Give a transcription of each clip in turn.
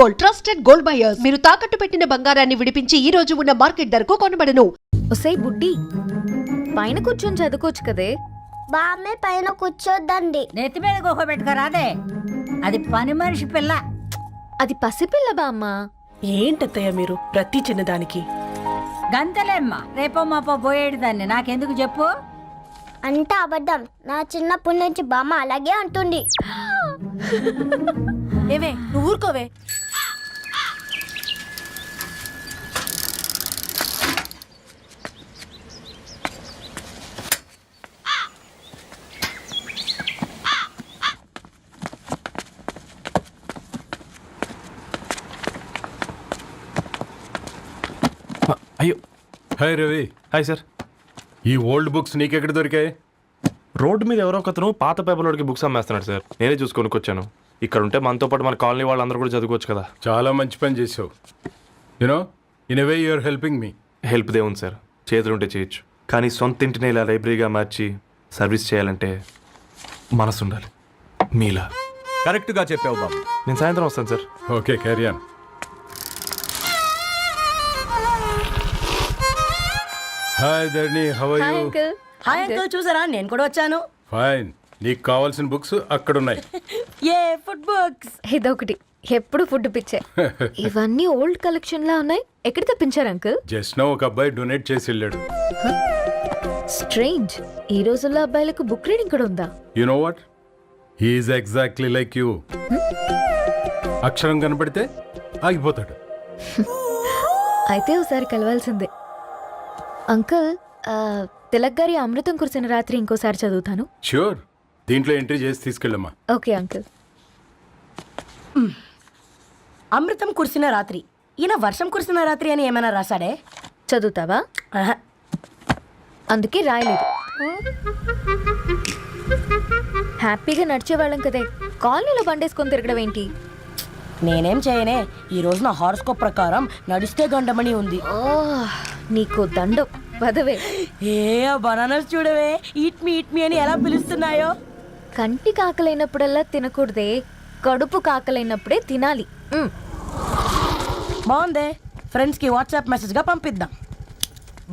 Gold, trusted gold buyers. మీరు తాకట్టు పెట్టిన బంగారాన్ని విడిపించి ఈ రోజు ఉన్న మార్కెట్ ధరకు కొనబడను. ఒసై బుడ్డి, పైన కూర్చొని చదువుకోవచ్చు కదే. బామ్మే పైన కూర్చోద్దండి. నెత్తి మీద గుహ పెట్టుకోరాదే, అది పని మనిషి పిల్ల. అది పసిపిల్ల బామ్మ. ఏంటత్తయ్య మీరు ప్రతి చిన్నదానికి? గంతలేమ్మా, రేపో మాపో పోయేడు దాన్ని నాకెందుకు చెప్పు. అంటే అబద్ధం. నా చిన్నప్పటి నుంచి బామ్మ అలాగే అంటుంది. ఏవే నువ్వు ఊరుకోవే. అయ్యో, హాయ్ రవి. Hi sir. ఈ ఓల్డ్ బుక్స్ నీకెక్కడ దొరికాయి? రోడ్డు మీద ఎవరో ఒకతను పాత పేపర్లోకి బుక్స్ అమ్మేస్తున్నాడు సార్. నేనే చూసుకొని వచ్చాను. ఇక్కడ ఉంటే మనతో పాటు మన కాలనీ వాళ్ళందరూ కూడా చదువుకోవచ్చు కదా. చాలా మంచి పని చేసావు. You know in a way you're helping me. Help దేవుంది సార్, చేతులుంటే చేయొచ్చు. కానీ సొంత ఇంటిని ఇలా లైబ్రరీగా మార్చి సర్వీస్ చేయాలంటే మనసు ఉండాలి. మీలా కరెక్ట్గా చెప్పావు బాబు. నేను సాయంత్రం వస్తాను sir. Okay, carry on. Hi Dharni, how are hi you? Uncle. Hi uncle, చూసారా నేను కూడా వచ్చాను. ఫైన్. నీకు కావాల్సిన బుక్స్ అక్కడ ఉన్నాయి. ఏ ఫుడ్ బుక్స్? ఇదొకటి, ఎప్పుడు ఫుడ్ పిచ్చే. ఇవన్నీ ఓల్డ్ కలెక్షన్ లా ఉన్నాయి. ఎక్కడ తెప్పించారు అంకుల్? జస్ట్ నో ఒక అబ్బాయి డొనేట్ చేసి వెళ్ళాడు. స్ట్రేంజ్, ఈ రోజుల్లో అబ్బాయిలకు బుక్ రీడింగ్ కూడా ఉందా? You know what, he's exactly like you. అక్షరం కనపడితే ఆగిపోతాడు. అయితే ఒకసారి కలవాల్సిందే. అంకుల్, తిలక్ గారి అమృతం కురిసిన రాత్రి ఇంకోసారి చదువుతాను. ష్యూర్, దీంట్లో ఎంట్రీ చేసి తీసుకెళ్ళమ్మా. Okay uncle. అమృతం కురిసిన రాత్రి. ఈయన వర్షం కురిసిన రాత్రి అని ఏమైనా రాశాడే? చదువుతావా? ఆహా. అందుకే రాయలేదు. హ్యాపీగా నడిచేవాళ్ళం కదే, కాలనీలో బండేసుకొని తిరగడం ఏంటి? నేనేం చేయనే, ఈ రోజు నా హారోస్కోప్ ప్రకారం నడిస్తే గండమణి ఉంది. ఓ, నీకు దండం పదవే. ఏ బనానాస్ చూడవే, ఈట్ మీ అని ఎలా పిలుస్తున్నాయో. కంటి కాకలైనప్పుడల్లా తినకూడదే, కడుపు కాకలైనప్పుడే తినాలి. బాగుందే, ఫ్రెండ్స్ కి వాట్సాప్ మెసేజ్ గా పంపిద్దాం.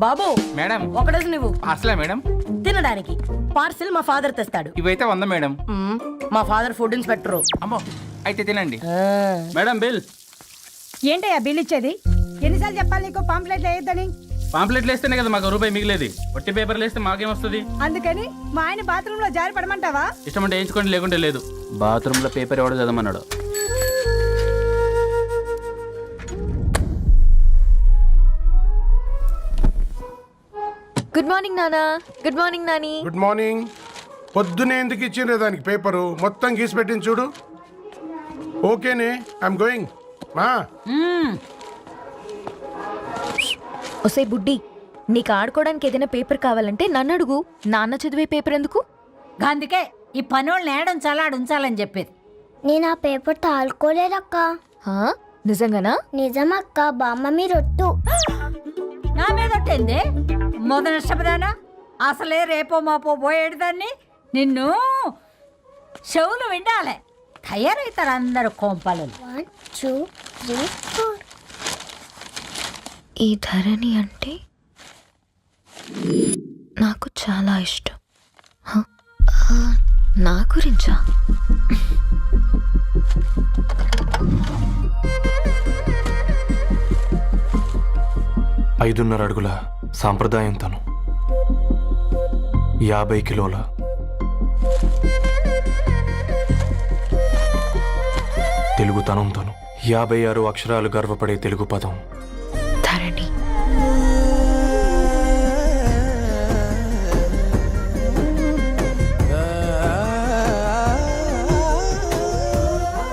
బాబు మేడం, ఒకటేసి నువ్వు అసలే మేడం తినడానికి పార్సిల్ మా ఫాదర్ తెస్తాడు. ఇవైతే 100 మేడం. మా ఫాదర్ ఫుడ్ ఇన్స్పెక్టర్. అమ్మో, అయితే తినండి మేడం. బిల్ ఏంటయ్యా బిల్ ఇచ్చేది? ఎన్నిసార్లు చెప్పాలి నీకు పాంప్లెట్లు వేయొద్దని? పాంప్లెట్లు వేస్తేనే కదా మాకు రూపాయి మిగిలేది. ఒట్టి పేపర్లు వేస్తే మాకేమొస్తుంది? అందుకని మా ఆయన బాత్రూమ్ లో జారి పడమంటావా? ఇష్టం అంటే వేయించుకోండి, లేకుంటే లేదు. బాత్రూమ్ లో పేపర్ ఎవడో చదవమన్నాడు. గుడ్ మార్నింగ్ నానా. Good morning Nani. Good morning. పొద్దునే ఎందుకు ఇచ్చిండ్రే దానికి పేపరు? మొత్తం గీసి పెట్టింది చూడు. ఓకేనే, ఐఎమ్ గోయింగ్. మా ఒసే బుడ్డి, నీకు ఆడుకోవడానికి ఏదైనా పేపర్ కావాలంటే నన్ను అడుగు. నాన్న చదివే పేపర్ ఎందుకు? అందుకే ఈ పనోళ్ళని ఏడం ఉంచాలని చెప్పేది. నేను ఆ పేపర్ తాలుకోలేదక్క. హా? నిజంగానా? నిజమక్క, బామ్మ మీరొట్టు. నా మీద ఒట్టేంది మొదటి నష్టపదానా? అసలే రేపో మాపో పోయేడు దాన్ని. నిన్ను చెవులు వినాలే, తయారవుతారు అందరు కోంపాలు. 1 2 3 4. ఈ ధరణి అంటే నాకు చాలా ఇష్టం. హ? నా గురించా? 5.5 అడుగుల సాంప్రదాయం తను, 50 కిలోల తెలుగుతనం తను, 56 అక్షరాలు గర్వపడే తెలుగు పదం ధరణి.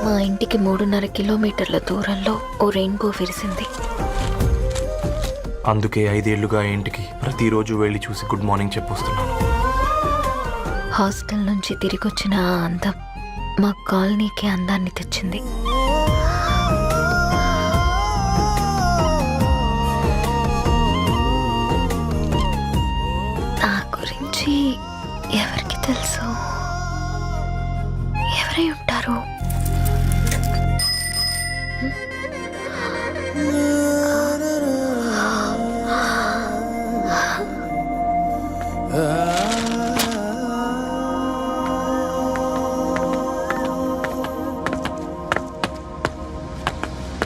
మా ఇంటికి 3.5 కిలోమీటర్ల దూరంలో ఓ రెయిన్బో విరిసింది. అందుకే 5 ఏళ్లుగా ఇంటికి ప్రతిరోజు వెళ్ళి చూసి గుడ్ మార్నింగ్ చెప్పొస్తున్నాను. హాస్టల్ నుంచి తిరిగొచ్చిన ఆ అందం మా కాలనీకి అందాన్ని తెచ్చింది. నా గురించి ఎవరికి తెలుసు? ఎవరై ఉంటారు?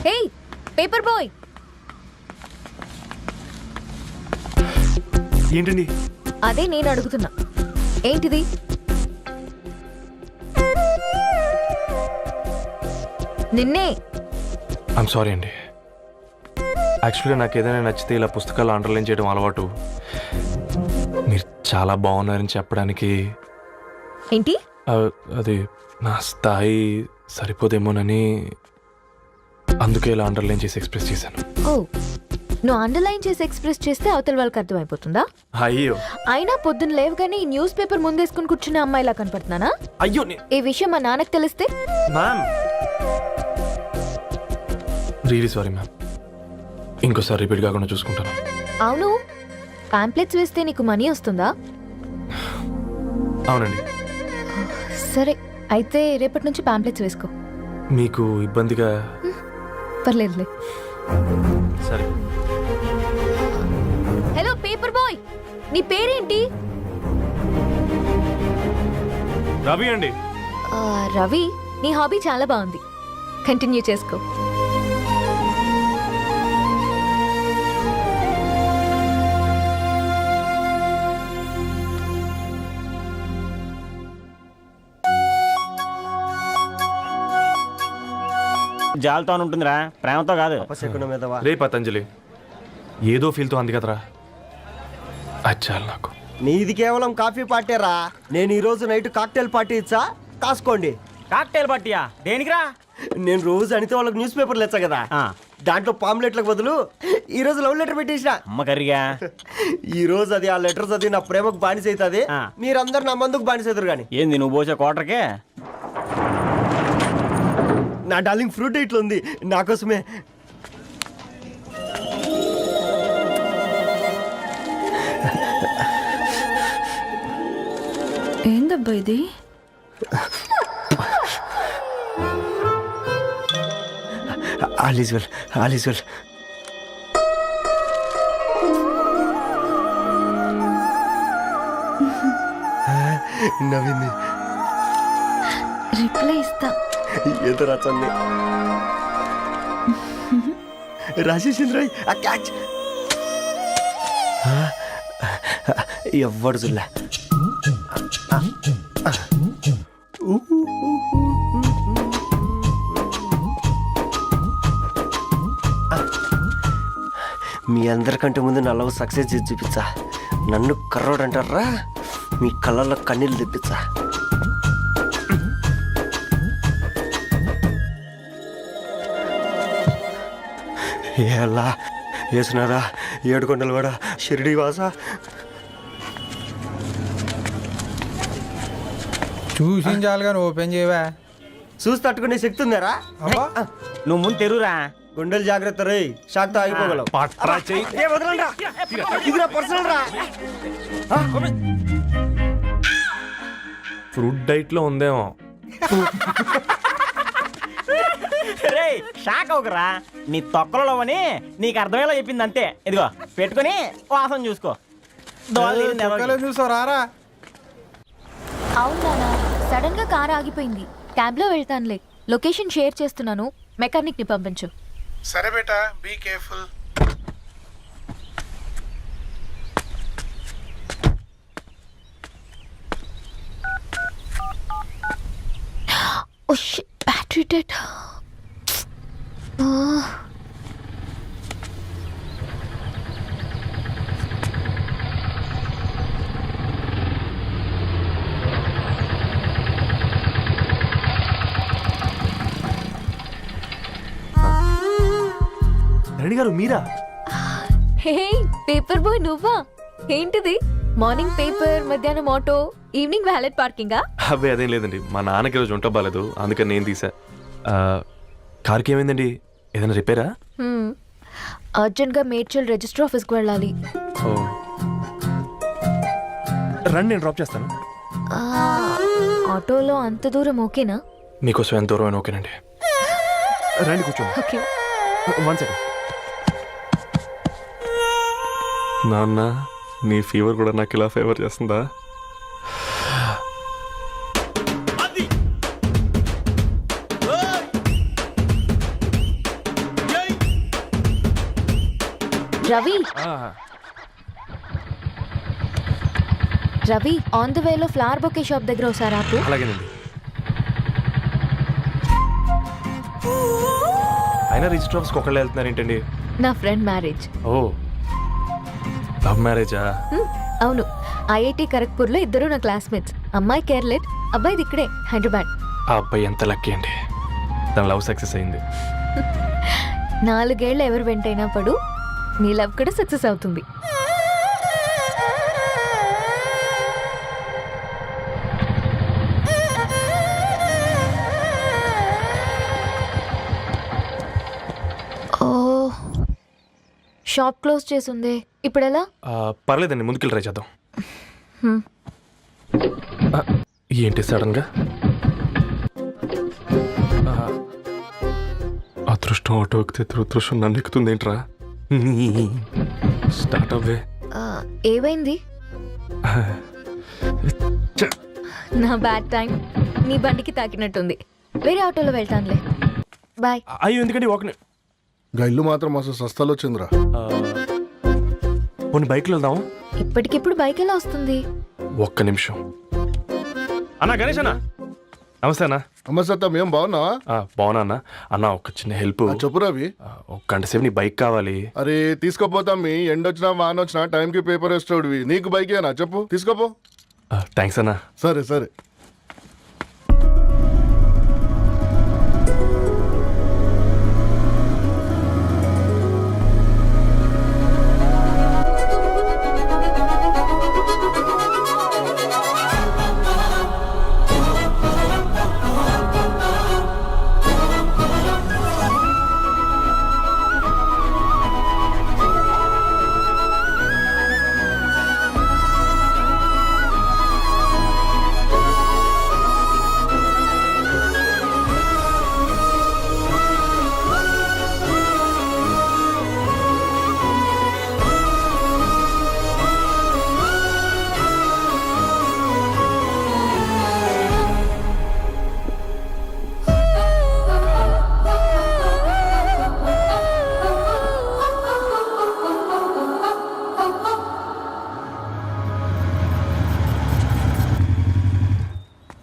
హే పేపర్ బాయ్, ఏంటండి? అదే నేను అడుగుతున్నా, ఏంటిది? నిన్నే. ఐమ్ సారీ అండి. యాక్చువల్గా నాకు ఏదైనా నచ్చితే ఇలా పుస్తకాలు అండర్లైన్ చేయడం అలవాటు. మీరు చాలా బాగున్నారని చెప్పడానికి ఏంటి? అది నా స్థాయి సరిపోదేమోనని అందుకే ఇలా అండర్లైన్ చేసి ఎక్స్ప్రెస్ చేశాను. ఓ, నువ్వు అండర్లైన్ చేసి ఎక్స్ప్రెస్ చేస్తే అవతల వాళ్ళకి అర్థమైపోతుందా? అయ్యో అయినా పొద్దున్న లేవగానే ఈ న్యూస్ పేపర్ ముందేసుకుని కూర్చున్న అమ్మాయిలా కనపడుతున్నానా? అయ్యో ఈ విషయం మా నాన్నకి తెలిస్తే? Ma'am, really sorry ma'am. ఇంకోసారి రిపీట్ కాకుండా చూసుకుంటాను. అవును, పాంప్లెట్స్ వేస్తే నీకు మనీ వస్తుందా? అవునండి. సరే, అయితే రేపటి నుంచి పాంప్లెట్స్ వేసుకో. మీకు ఇబ్బందిగా? పర్లేదులే. సరే. హలో పేపర్ బాయ్, నీ పేరేంటి? రవి అండి. రవి, నీ హాబీ చాలా బాగుంది, కంటిన్యూ చేసుకో. జాలతో ఉంటుందిరా, ప్రేమతో కాదు. రే పతంజలి, ఏదో ఫీల్తో అంది కదరా, అది చాలు నాకు. నీది కేవలం కాఫీ పార్టీరా. నేను ఈ రోజు నైట్ కాక్టైల్ పార్టీ ఇచ్చా, కాసుకోండి. కాక్టైల్ పార్టీయా? దేనికిరా? నేను రోజు అనితే వాళ్ళకి న్యూస్ పేపర్లు ఇచ్చా కదా, దాంట్లో పాంప్లెట్లకు బదులు ఈ రోజు లవ్ లెటర్ పెట్టేసిన. అమ్మ కర్రీగా. ఈ రోజు అది ఆ లెటర్ చదివి నా ప్రేమకు బానిస అవుతుంది, మీరందరు నా మందుకు బానిస అవుతారు. కానీ ఏంది నువ్వు పోసే కోటర్కే? నా డార్లింగ్ ఫ్రూట్ ఇట్లా ఉంది నా కోసమే. ఏందబ్బా ఇది? All is well, all is well. నవ్వింది. రిప్లై ఇస్తా. ఏదో రచండి రాజేసింద్ర క్యాచ్. ఎవ్వడు జుల్లా. మీ అందరికంటే ముందు నా లవ్ సక్సెస్ చేసి చూపించా. నన్ను కర్రోడు అంటారా, మీ కళ్ళల్లో కన్నీళ్ళు తెప్పించా. ఎలా వేసినారా ఏడుకొండలు కూడా షిరిడి వాస. చూసించాలి కానీ ఓపెన్ చేయవా? చూసి తట్టుకునే శక్తి ఉందారా? నువ్వు ముందు తెరురా. గుండెలు జాగ్రత్త రే, షాక్ తో ఆగిపోగలవు. ఏ వదలండి రా, ఇది నా పర్సనల్ రా. ఫ్రూట్ డైట్లో ఉందేమో. రే షాక్ అవుకరా, నీ తొక్కలలో అని నీకు అర్థమయ్యేలా చెప్పింది అంతే. ఇదిగో పెట్టుకుని వాసన చూసుకో. చూసారా? అవునా, సడన్ గా కార్ ఆగిపోయింది. క్యాబ్ లో వెళ్తానులే. లొకేషన్ షేర్ చేస్తున్నాను, మెకానిక్ ని పంపించు. సరే బేటా, be careful. Oh shit, battery dead. Rani గారు మీరా? హే పేపర్ బాయ్, నువ్వా? ఏంటిది? మార్నింగ్ పేపర్, మధ్యాహ్నం ఆటో, ఈవినింగ్ వ్యాలెట్ పార్కింగా? అబ్బాయి అదేం లేదండి, మా నాన్నకి రోజు ఉంట బాగాలేదు, అందుకని నేను తీసా. కార్కి ఏమైందండి? ఏదైనా రిపేరా? అర్జెంట్ గా మేడ్చల్ రిజిస్టర్ ఆఫీస్కి వెళ్ళాలి. ఓ రండి, నేను డ్రాప్ చేస్తాను. ఆటోలో అంత దూరం ఓకేనా? మీకోసం ఎంత దూరం అయినా ఓకేనండి. రండి కూర్చోండి. ఓకే. 1 సెకండ్. నాన్న, నీ ఫీవర్ కూడా నాకు ఇలా ఫేవర్ చేస్తుందా? రవి ఆ, రవి ఆన్ ద వేలో ఫ్లవర్ బొకే షాప్ దగ్గర ఒకసారి ఆపు. అలాగేనండి. అయినా రిజిస్టర్ ఆఫీస్కి ఒకళ్ళు వెళ్తున్నారు ఏంటండి? నా ఫ్రెండ్ మ్యారేజ్. ఓ, లవ్ మ్యారేజా? అవును, ఐఐటి ఖరగ్పూర్లో ఇద్దరు నా క్లాస్మేట్స్. అమ్మాయి కేర్లెట్, అబ్బాయిది ఇక్కడే హైదరాబాద్. ఆ అబ్బాయి ఎంత లక్కీ అండి, తన లవ్ సక్సెస్ అయింది. 4 ఏళ్ళు ఎవరు వెంటైనా పడు, నీ లవ్ కూడా సక్సెస్ అవుతుంది. ఓ, షాప్ క్లోజ్ చేసింది, ఇప్పుడు ఎలా? పర్లేదండి, ముందుకెళ్ళి ట్రై చేద్దాం. ఆ, ఏంటి సడన్గా? అదృష్టం ఆటో ఎక్కితే దురదృష్టం నన్ను ఎక్కుతుంది ఏంట్రా? స్టార్ట్ అవ్వే. ఏమైంది? నా బ్యాడ్ టైం నీ బండికి తాకినట్టుంది. వేరే ఆటోలో వెళ్తానులే, బాయ్. అయ్యో, ఎందుకంటే ఒక గైళ్ళు మాత్రం అసలు సస్తాలు వచ్చిందిరా. కొన్ని బైక్లో వెళ్దాం. ఇప్పటికిప్పుడు బైక్ ఎలా వస్తుంది? ఒక్క నిమిషం. అన్నా గణేష్ అన్న, నమస్తే అన్న. అమ్మసత్తం ఏం బాగున్నావా? బాగున్నా అన్న. అన్న ఒక చిన్న హెల్ప్. చెప్పు రవి. ఒక గంట సేపు నీ బైక్ కావాలి. అరే తీసుకోపోతాం, మీ ఎండొచ్చినా వాన వచ్చినా టైంకి పేపర్ వేస్తాడువి. నీకు బైకేనా చెప్పు, తీసుకోపో. థ్యాంక్స్ అన్న. సరే సరే.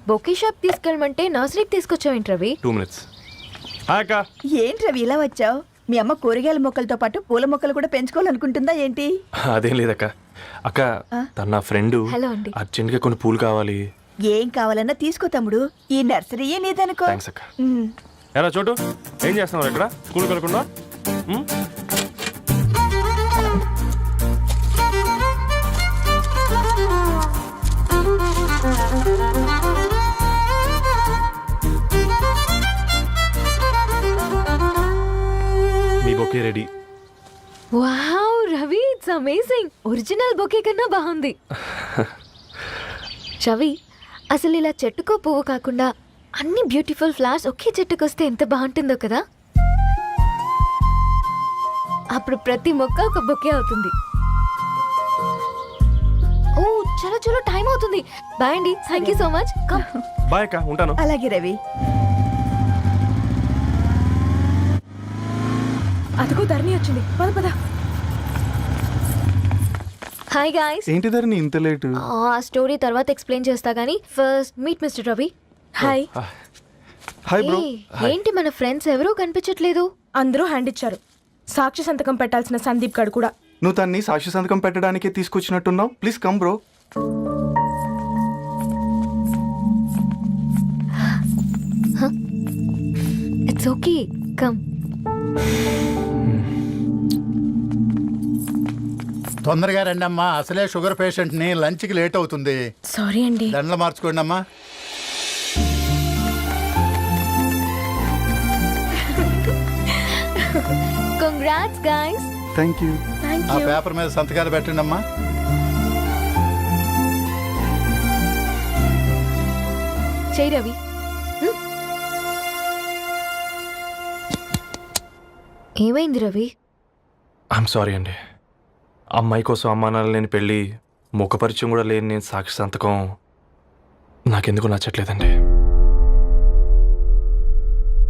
బొకే షాప్ తీసుకెళ్ళమంటే నర్సరీకి తీసుకొచ్చావేంటి రవి? 2 minutes. హాయ్ అక్క. ఏంటి రవి ఇలా వచ్చావు? మీ అమ్మ కూరగాయల మొక్కలతో పాటు పూల మొక్కలు కూడా పెంచుకోవాలనుకుంటుందా ఏంటి? అదేం లేదక్క. అక్క, తన నా ఫ్రెండ్ హలో అండి. అర్జెంట్గా కొన్ని పూలు కావాలి. ఏం కావాలన్నా తీసుకో తమ్ముడు, ఈ నర్సరీయే నీదనుకో. థ్యాంక్స్ అక్క. ఎలా చోటు, ఏం చేస్తున్నావు ఇక్కడ స్కూల్కి వెళ్ళకుండా? మీ bouquet ready. Wow Ravi, it's amazing. Original bouquet కన్నా బాగుంది. రవి, అసలు ఇలా చెట్టుకో పువ్వు కాకుండా అన్ని బ్యూటిఫుల్ ఫ్లవర్స్ ఒకే చెట్టుకు వస్తే ఎంత బాగుంటుందో కదా. అప్పుడు ప్రతి మొక్క ఒక బొకే అవుతుంది. ఓ చలో చలో, టైం అవుతుంది. బాయ్ అండి, thank you so much. Bye అక్క, ఉంటాను. అలాగే రవి. అదిగో ధరణి వచ్చింది, పద పద. Hi guys. ఏంటి ధరణి ఇంత లేటు? ఆ స్టోరీ తర్వాత ఎక్స్ప్లెయిన్ చేస్తా గానీ first meet mister Ravi. Hi. Hi bro. ఏంటి మన ఫ్రెండ్స్ ఎవరూ కనిపించట్లేదు? అందరూ హ్యాండ్ ఇచ్చారు. సాక్షి సంతకం పెట్టాల్సిన సందీప్ గడు కూడా. నువ్వు తన్ని సాక్షి సంతకం పెట్టడానికే తీసుకొచ్చినట్టున్నావు. Please come bro. It's okay, come. తొందరగా రండి అమ్మా, అసలే షుగర్ పేషెంట్ ని, లంచ్ కి లేట్ అవుతుంది. సారీ అండి. దండలు మార్చుకోండి అమ్మా. Congrats guys. Thank you. ఆ పేపర్ మీద సంతకాలు పెట్టండి అమ్మా. చెయ్ రవి. ఏమైంది రవి? ఐఎమ్ సారీ అండి. అమ్మాయి కోసం అమ్మానాలు లేని పెళ్ళి, ముఖపరిచయం కూడా లేని నేను సాక్షి సంతకం నాకెందుకు నచ్చట్లేదండి.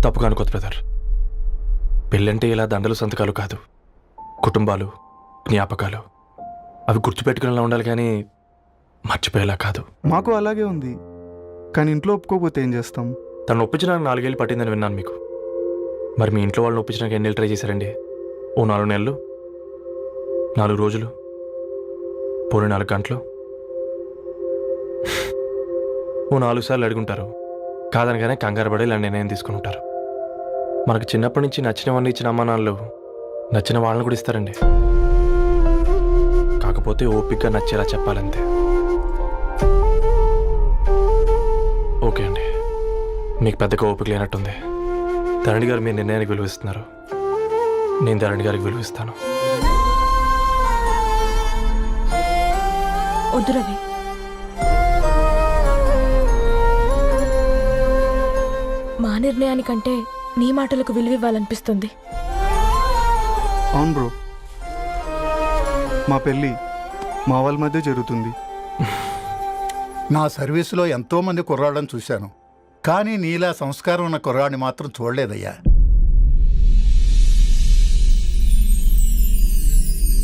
తప్పుగా అనుకోదు బ్రదర్. పెళ్ళంటే ఇలా దండలు సంతకాలు కాదు, కుటుంబాలు, జ్ఞాపకాలు. అవి గుర్తుపెట్టుకునేలా ఉండాలి కానీ మర్చిపోయేలా కాదు. మాకు అలాగే ఉంది, కానీ ఇంట్లో ఒప్పుకోకపోతే ఏం చేస్తాం? తను ఒప్పించడానికి 4 ఏళ్ళు పట్టిందని విన్నాను మీకు. మరి మీ ఇంట్లో వాళ్ళని ఒప్పించడానికి ఎన్ని ఏళ్ళు ట్రై చేశారండి? ఓ 4 నెలలు, 4 రోజులు, పోనీ 4 గంటలు, ఓ 4 సార్లు అడుగుంటారు. కాదనగానే కంగారు పడి ఇలా నిర్ణయం తీసుకుని ఉంటారు. మనకు చిన్నప్పటి నుంచి నచ్చినవన్నీ ఇచ్చిన అమ్మా నాన్నలు నచ్చిన వాళ్ళని కూడా ఇస్తారండి. కాకపోతే ఓపికగా నచ్చేలా చెప్పాలంతే. ఓకే అండి, మీకు పెద్దగా ఓపిక లేనట్టుంది. ధరణి గారు మీ నిర్ణయానికి విలువిస్తున్నారు, నేను ధరణి గారికి విలువిస్తాను. వద్దు రవి, మా నిర్ణయానికంటే నీ మాటలకు విలువివ్వాలనిపిస్తుంది. అవును బ్రో, మా పెళ్ళి మా వాళ్ళ మధ్య జరుగుతుంది. నా సర్వీసులో ఎంతో మంది కుర్రాళ్ళని చూశాను, కానీ నీలా సంస్కారం ఉన్న కుర్రాడిని మాత్రం చూడలేదయ్యా.